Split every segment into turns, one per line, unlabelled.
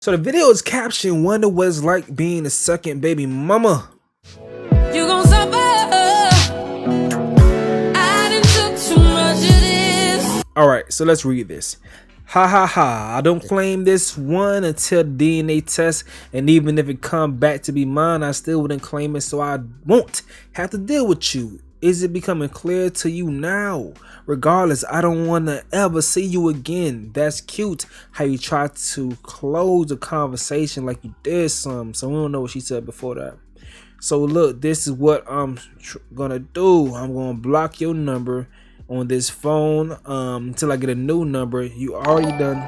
So the video is captioned, "Wonder what it's like being a second baby mama."
You gon' suffer. I done took too much of this.
Alright, so let's read this. Ha ha ha, I don't claim this one until DNA test, and even if it come back to be mine, I still wouldn't claim it, so I won't have to deal with you. Is it becoming clear to you now? Regardless, I don't want to ever see you again. That's cute how you try to close the conversation like you did some. So we don't know what she said before that. So look, this is what I'm gonna do. I'm gonna block your number on this phone until I get a new number. You already done.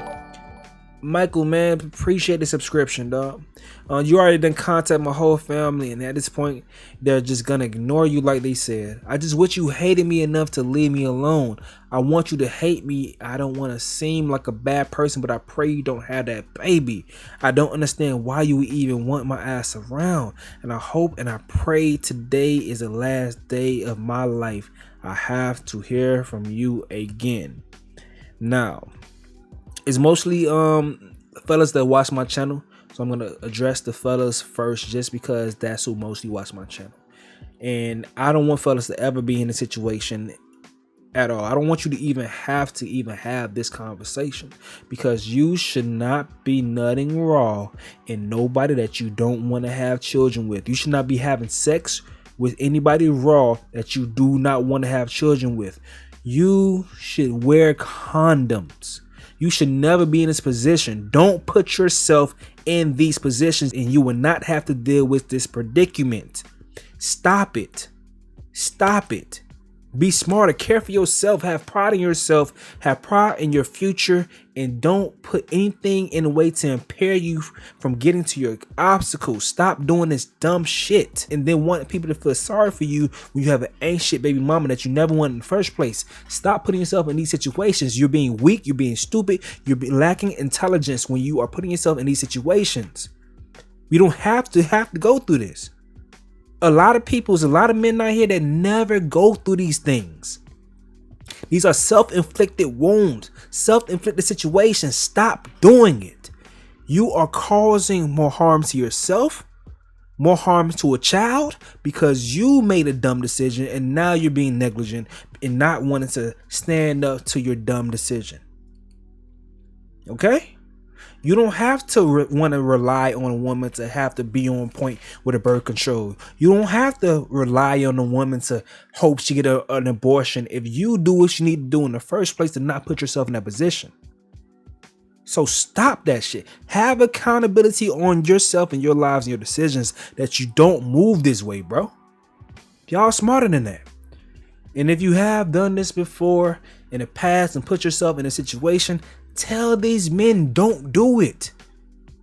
Michael, man, appreciate the subscription, dog. You already done contact my whole family, and at this point, they're just gonna ignore you like they said. I just wish you hated me enough to leave me alone. I want you to hate me. I don't want to seem like a bad person, but I pray you don't have that baby. I don't understand why you even want my ass around, and I hope and I pray today is the last day of my life. I have to hear from you again. Now, it's mostly fellas that watch my channel, so I'm gonna address the fellas first just because that's who mostly watch my channel. And I don't want fellas to ever be in a situation at all. I don't want you to even have this conversation, because you should not be nutting raw in nobody that you don't want to have children with. You should not be having sex with anybody raw that you do not want to have children with. You should wear condoms. You should never be in this position. Don't put yourself in these positions and you will not have to deal with this predicament. Stop it. Stop it. Be smarter, care for yourself, have pride in yourself, have pride in your future, and don't put anything in the way to impair you from getting to your obstacles. Stop doing this dumb shit and then wanting people to feel sorry for you when you have an ain't shit baby mama that you never wanted in the first place. Stop putting yourself in these situations. You're being weak, you're being stupid, you're lacking intelligence when you are putting yourself in these situations. You don't have to go through this. A lot of men out here that never go through these things. These are self-inflicted wounds, self-inflicted situations. Stop doing it. You are causing more harm to yourself, more harm to a child, because you made a dumb decision and now you're being negligent and not wanting to stand up to your dumb decision. Okay? You don't have to want to rely on a woman to have to be on point with her birth control. You don't have to rely on a woman to hope she get an abortion if you do what you need to do in the first place to not put yourself in that position. So stop that shit. Have accountability on yourself and your lives and your decisions that you don't move this way, bro. Y'all smarter than that. And if you have done this before in the past and put yourself in a situation, tell these men don't do it.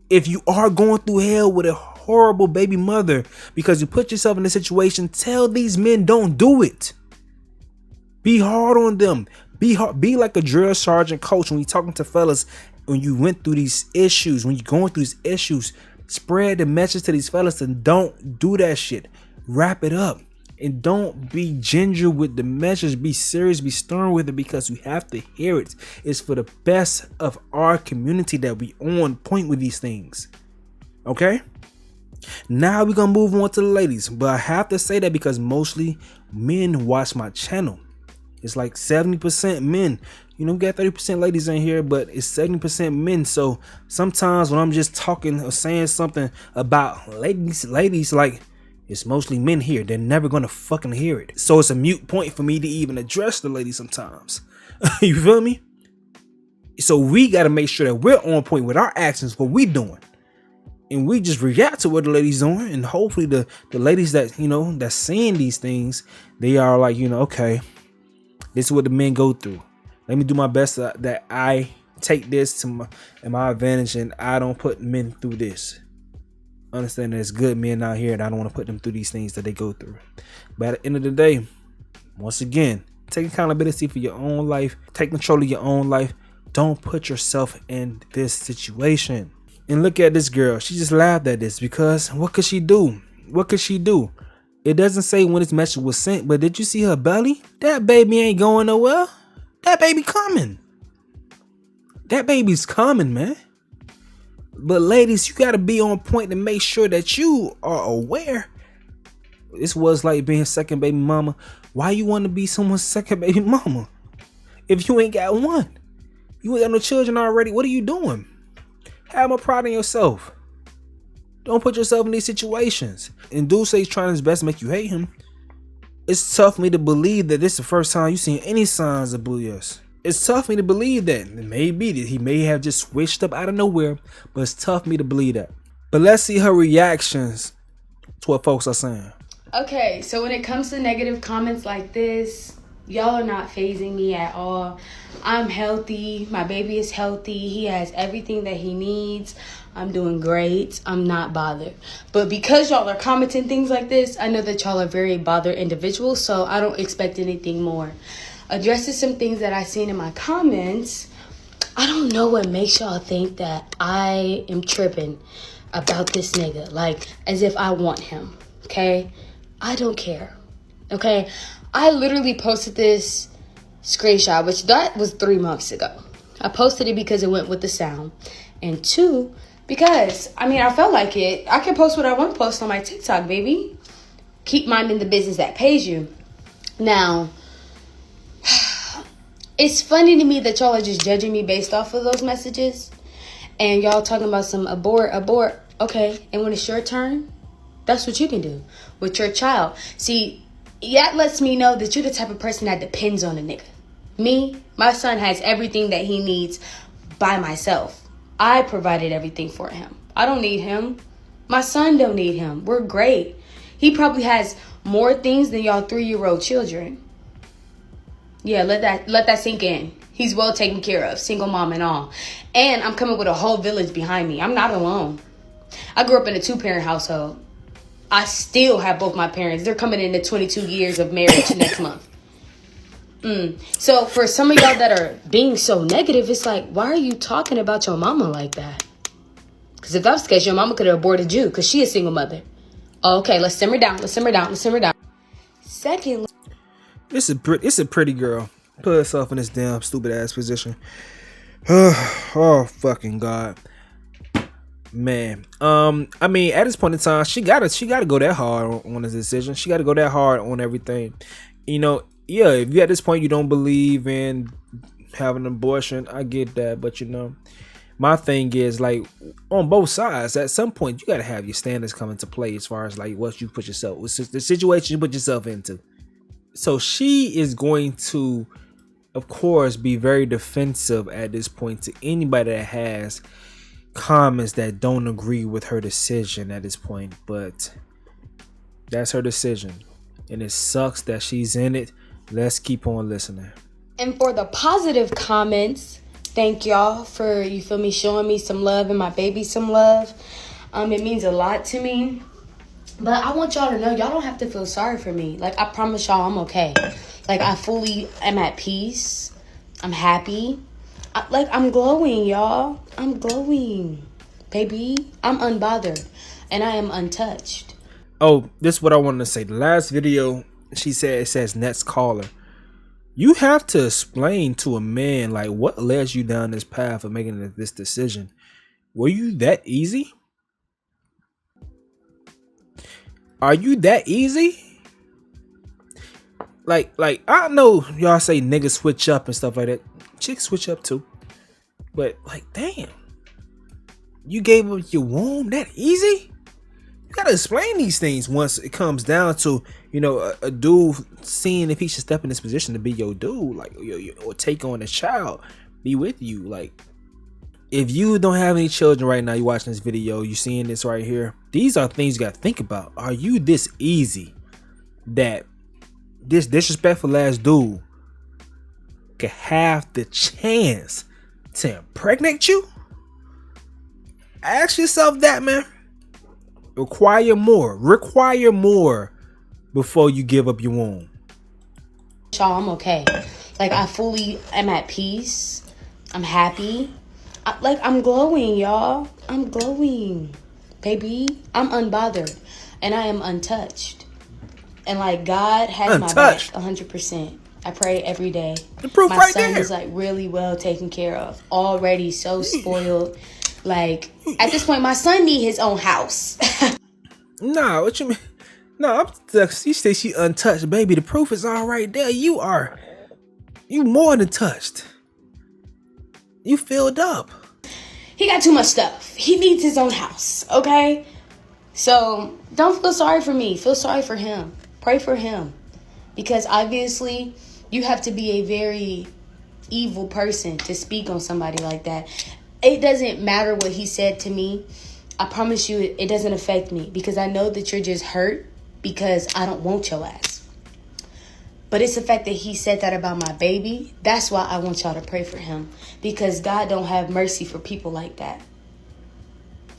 If you are going through hell with a horrible baby mother because you put yourself in a situation, tell these men don't do it. Be hard on them. Be like a drill sergeant coach when you're talking to fellas, when you went through these issues, when you're going through these issues, spread the message to these fellas and don't do that shit. Wrap it up. And don't be ginger with the message. Be serious, be stern with it, because we have to hear it. It's for the best of our community that we on point with these things. Okay? Now we're gonna move on to the ladies. But I have to say that because mostly men watch my channel. It's like 70% men. You know, we got 30% ladies in here, but it's 70% men. So sometimes when I'm just talking or saying something about ladies, like, it's mostly men here. They're never gonna fucking hear it. So it's a mute point for me to even address the ladies sometimes. You feel me? So we gotta make sure that we're on point with our actions, what we doing. And we just react to what the ladies doing. And hopefully the ladies that, you know, that's saying these things, they are like, you know, okay, this is what the men go through. Let me do my best that I take this to my advantage and I don't put men through this. Understand there's good men out here and I don't want to put them through these things that they go through. But at the end of the day, once again, take accountability for your own life. Take control of your own life. Don't put yourself in this situation. And look at this girl. She just laughed at this because what could she do? What could she do? It doesn't say when this message was sent, but did you see her belly? That baby ain't going nowhere. That baby coming. That baby's coming, man. But ladies, you gotta be on point to make sure that you are aware. This was like being second baby mama. Why you want to be someone's second baby mama if you ain't got one? You ain't got no children already. What are you doing? Have more pride in yourself. Don't put yourself in these situations. And dude say he's trying his best to make you hate him. It's tough for me to believe that this is the first time you seen any signs of BS. It's tough for me to believe that. It may be that he may have just switched up out of nowhere, but it's tough for me to believe that. But let's see her reactions to what folks are saying.
Okay, so when it comes to negative comments like this, y'all are not phasing me at all. I'm healthy. My baby is healthy. He has everything that he needs. I'm doing great. I'm not bothered. But because y'all are commenting things like this, I know that y'all are very bothered individuals, so I don't expect anything more. Addressing some things that I seen in my comments, I don't know what makes y'all think that I am tripping about this nigga. Like, as if I want him, okay? I don't care, okay? I literally posted this screenshot, which that was 3 months ago. I posted it because it went with the sound. And 2, because, I felt like it. I can post what I want to post on my TikTok, baby. Keep minding the business that pays you. Now, it's funny to me that y'all are just judging me based off of those messages. And y'all talking about some abort. Okay, and when it's your turn, that's what you can do with your child. See, that lets me know that you're the type of person that depends on a nigga. Me, my son has everything that he needs by myself. I provided everything for him. I don't need him. My son don't need him. We're great. He probably has more things than y'all 3-year-old children. Yeah, let that sink in. He's well taken care of, single mom and all. And I'm coming with a whole village behind me. I'm not alone. I grew up in a 2-parent household. I still have both my parents. They're coming into 22 years of marriage next month. So for some of y'all that are being so negative, it's like, why are you talking about your mama like that? Because if that was the case, your mama could have aborted you because she a single mother. Okay, let's simmer down. Secondly,
It's a pretty girl. Put herself in this damn stupid ass position. Oh fucking God. Man. At this point in time, she gotta go that hard on this decision. She gotta go that hard on everything. If you at this point you don't believe in having an abortion, I get that. But my thing is, like, on both sides, at some point you gotta have your standards come into play as far as like what you put yourself, the situation you put yourself into. So she is going to, of course, be very defensive at this point to anybody that has comments that don't agree with her decision at this point. But that's her decision, and it sucks that she's in it. Let's keep on listening.
and for the positive comments, thank y'all for, showing me some love and my baby some love. It means a lot to me. But I want y'all to know, y'all don't have to feel sorry for me. Like, I promise y'all I'm okay. Like, I fully am at peace. I'm happy. I'm glowing, y'all. I'm glowing. Baby, I'm unbothered. And I am untouched.
Oh, this is what I wanted to say. The last video, she said, it says next caller. You have to explain to a man, like, what led you down this path of making this decision. Were you that easy? Are you that easy? Like I know y'all say niggas switch up and stuff like that. Chicks switch up too. But like, damn, you gave up your womb that easy? You gotta explain these things once it comes down to, a dude seeing if he should step in this position to be your dude, like, or take on a child, be with you. Like, if you don't have any children right now, you watching this video, you seeing this right here, these are things you gotta think about. Are you this easy that this disrespectful ass dude could have the chance to impregnate you? Ask yourself that, man. Require more before you give up your womb.
Y'all, I'm okay. Like, I fully am at peace. I'm happy. I'm glowing, y'all. I'm glowing. Baby, I'm unbothered. And I am untouched. And, like, God has my back 100%. I pray every day.
The proof
my
right
son
there.
is, like, really well taken care of. Already so spoiled. Like, at this point, my son need his own house.
Nah, what you mean? No, you say she untouched, baby. The proof is all right there. You more than touched. You filled up.
He got too much stuff. He needs his own house, okay? So don't feel sorry for me. Feel sorry for him. Pray for him. Because obviously you have to be a very evil person to speak on somebody like that. It doesn't matter what he said to me. I promise you it doesn't affect me, because I know that you're just hurt because I don't want your ass. But it's the fact that he said that about my baby. That's why I want y'all to pray for him, because God don't have mercy for people like that.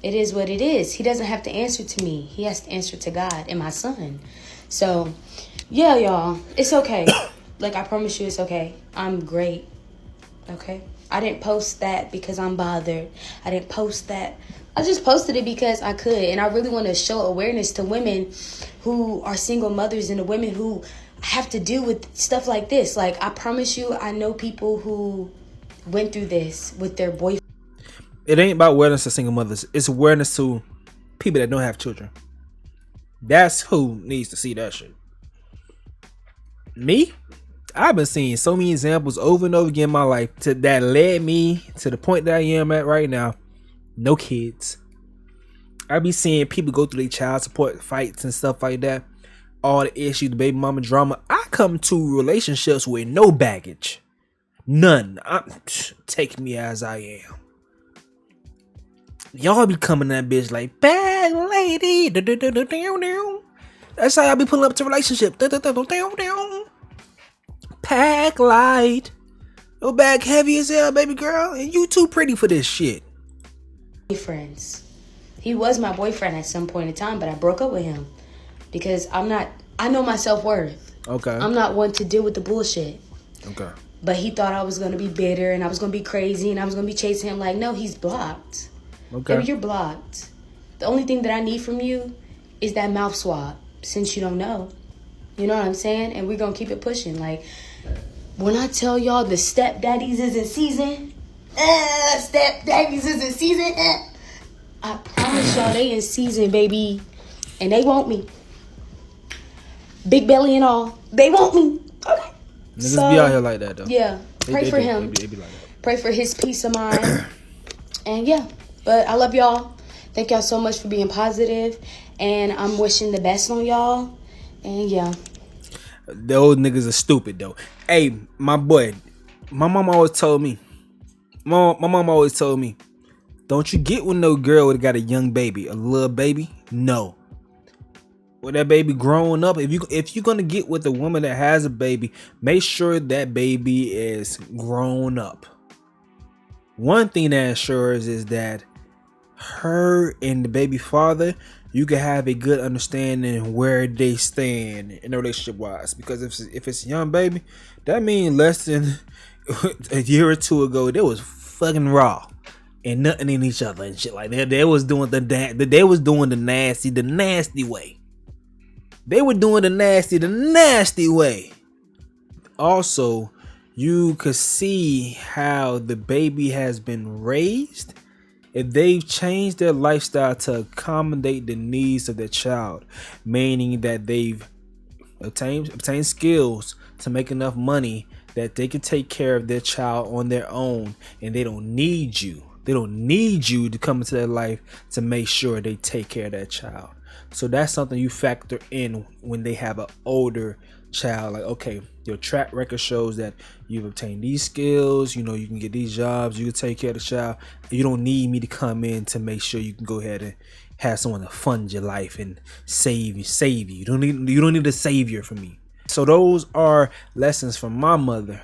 It is what it is. He doesn't have to answer to me. He has to answer to God and my son. So, yeah, y'all, it's okay. Like, I promise you it's okay. I'm great. Okay? I didn't post that because I'm bothered. I didn't post that. I just posted it because I could. And I really want to show awareness to women who are single mothers and the women who have to deal with stuff like this. Like, I promise you, I know people who went through this with their boyfriend.
It ain't about awareness to single mothers. It's awareness to people that don't have children. That's who needs to see that shit. Me? I've been seeing so many examples over and over again in my life that led me to the point that I am at right now. No kids. I be seeing people go through their child support fights and stuff like that. All the issues, the baby mama drama. I come to relationships with no baggage. None. Take me as I am. Y'all be coming that bitch like, bad lady. That's how y'all be pulling up to relationship. Pack light. Your bag heavy as hell, baby girl. And you too pretty for this shit.
Boyfriends. He was my boyfriend at some point in time, but I broke up with him because I know my self-worth.
Okay.
I'm not one to deal with the bullshit.
Okay.
But he thought I was going to be bitter and I was going to be crazy and I was going to be chasing him. Like, no, he's blocked.
Okay.
Baby, you're blocked. The only thing that I need from you is that mouth swab, since you don't know. You know what I'm saying? And we're going to keep it pushing. Like, when I tell y'all the stepdaddies is in season, stepdaddies is in season, I promise y'all they in season, baby. And they want me. Big belly and all. They want me. Okay.
Niggas be out here like that, though.
Yeah. Pray for him.
They be like that.
Pray for his peace of mind. And yeah. But I love y'all. Thank y'all so much for being positive. And I'm wishing the best on y'all. And yeah.
Those niggas are stupid, though. Hey, my boy. My mom always told me. My mom always told me. Don't you get with no girl that got a young baby. A little baby. No. With that baby growing up. If you're going to get with a woman that has a baby. Make sure that baby is grown up. One thing that ensures is that her and the baby father, you can have a good understanding where they stand in a relationship wise. Because if it's a young baby, that means less than a year or two ago they was fucking raw and nothing in each other and shit like that. They was doing the nasty way. They were doing the nasty way. Also, you could see how the baby has been raised. If they've changed their lifestyle to accommodate the needs of their child, meaning that they've obtained skills to make enough money that they can take care of their child on their own, and they don't need you. They don't need you to come into their life to make sure they take care of that child. So that's something you factor in when they have an older child. Like, okay, your track record shows that you've obtained these skills, you know, you can get these jobs, you can take care of the child. You don't need me to come in to make sure you can go ahead and have someone to fund your life and save you. You don't need a savior from me. So those are lessons from my mother,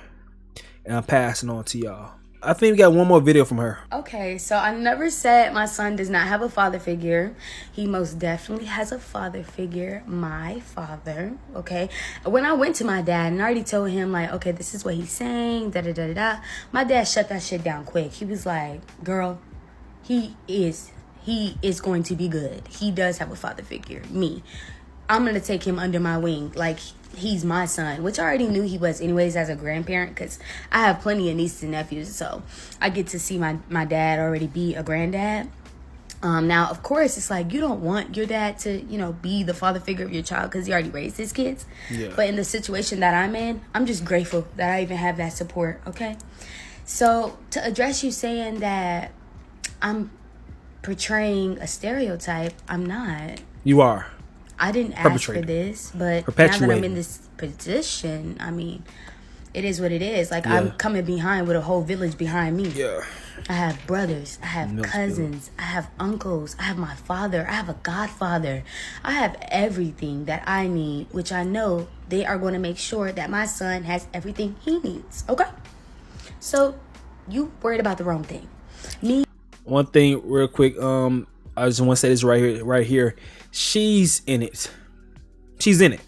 and I'm passing on to y'all. I think we got one more video from her.
Okay, so I never said my son does not have a father figure. He most definitely has a father figure, my father, okay? When I went to my dad and I already told him, like, okay, this is what he's saying, da-da-da-da-da, my dad shut that shit down quick. He was like, girl, he is going to be good. He does have a father figure, me. I'm gonna take him under my wing like he's my son, which I already knew he was anyways as a grandparent, because I have plenty of nieces and nephews, so I get to see my dad already be a granddad. Now, of course, it's like you don't want your dad to, be the father figure of your child because he already raised his kids.
Yeah.
But in the situation that I'm in, I'm just grateful that I even have that support, okay? So, to address you saying that I'm portraying a stereotype, I'm not.
You are.
I didn't ask for this, but now that I'm in this position, I mean, it is what it is. Like, I'm coming behind with a whole village behind me.
Yeah.
I have brothers, I have cousins, I have uncles, I have my father, I have a godfather. I have everything that I need, which I know they are going to make sure that my son has everything he needs, okay? So, you worried about the wrong thing. Me.
One thing real quick, I just want to say this right here. She's in it. She's in it.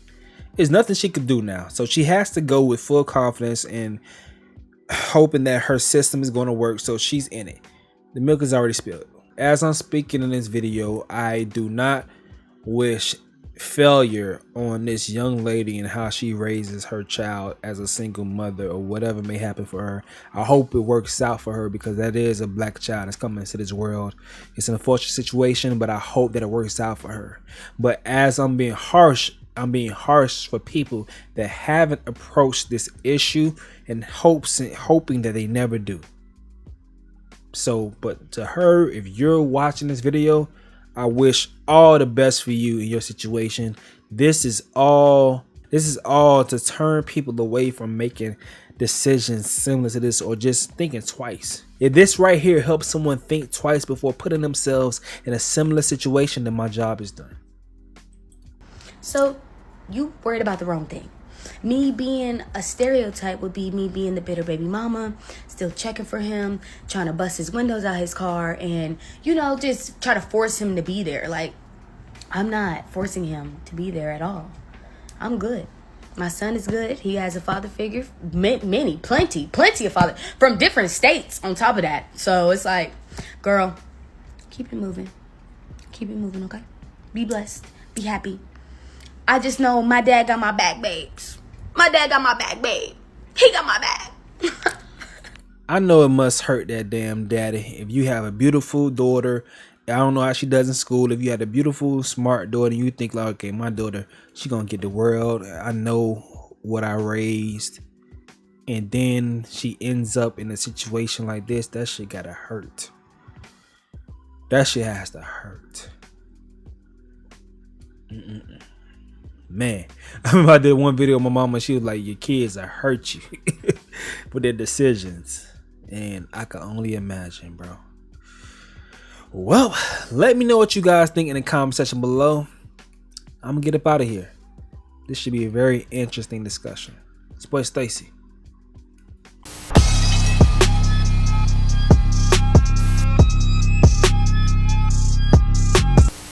There's nothing she could do now. So she has to go with full confidence and hoping that her system is going to work. So she's in it. The milk is already spilled. As I'm speaking in this video, I do not wish failure on this young lady and how she raises her child as a single mother or whatever may happen for her. I hope it works out for her because that is a black child that's coming into this world. It's an unfortunate situation, but I hope that it works out for her. But as I'm being harsh for people that haven't approached this issue and hoping that they never do. So, but to her, if you're watching this video, I wish all the best for you in your situation. This is all to turn people away from making decisions similar to this or just thinking twice. If this right here helps someone think twice before putting themselves in a similar situation, then my job is done.
So, you worried about the wrong thing. Me being a stereotype would be me being the bitter baby mama, still checking for him, trying to bust his windows out his car, and, just try to force him to be there. Like, I'm not forcing him to be there at all. I'm good. My son is good. He has a father figure. Plenty of father from different states on top of that. So it's like, girl, keep it moving. Keep it moving, okay? Be blessed. Be happy. I just know my dad got my back, babes. My dad got my back, babe. He got my back.
I know it must hurt that damn daddy. If you have a beautiful daughter, I don't know how she does in school. If you had a beautiful, smart daughter, you think like, okay, my daughter, she gonna get the world. I know what I raised. And then she ends up in a situation like this. That shit gotta hurt. That shit has to hurt. Man, I remember I did one video with my mama. She was like, your kids will hurt you with their decisions. And I can only imagine, bro. Well, let me know what you guys think in the comment section below. I'm gonna get up out of here. This should be a very interesting discussion. It's boy Stacy.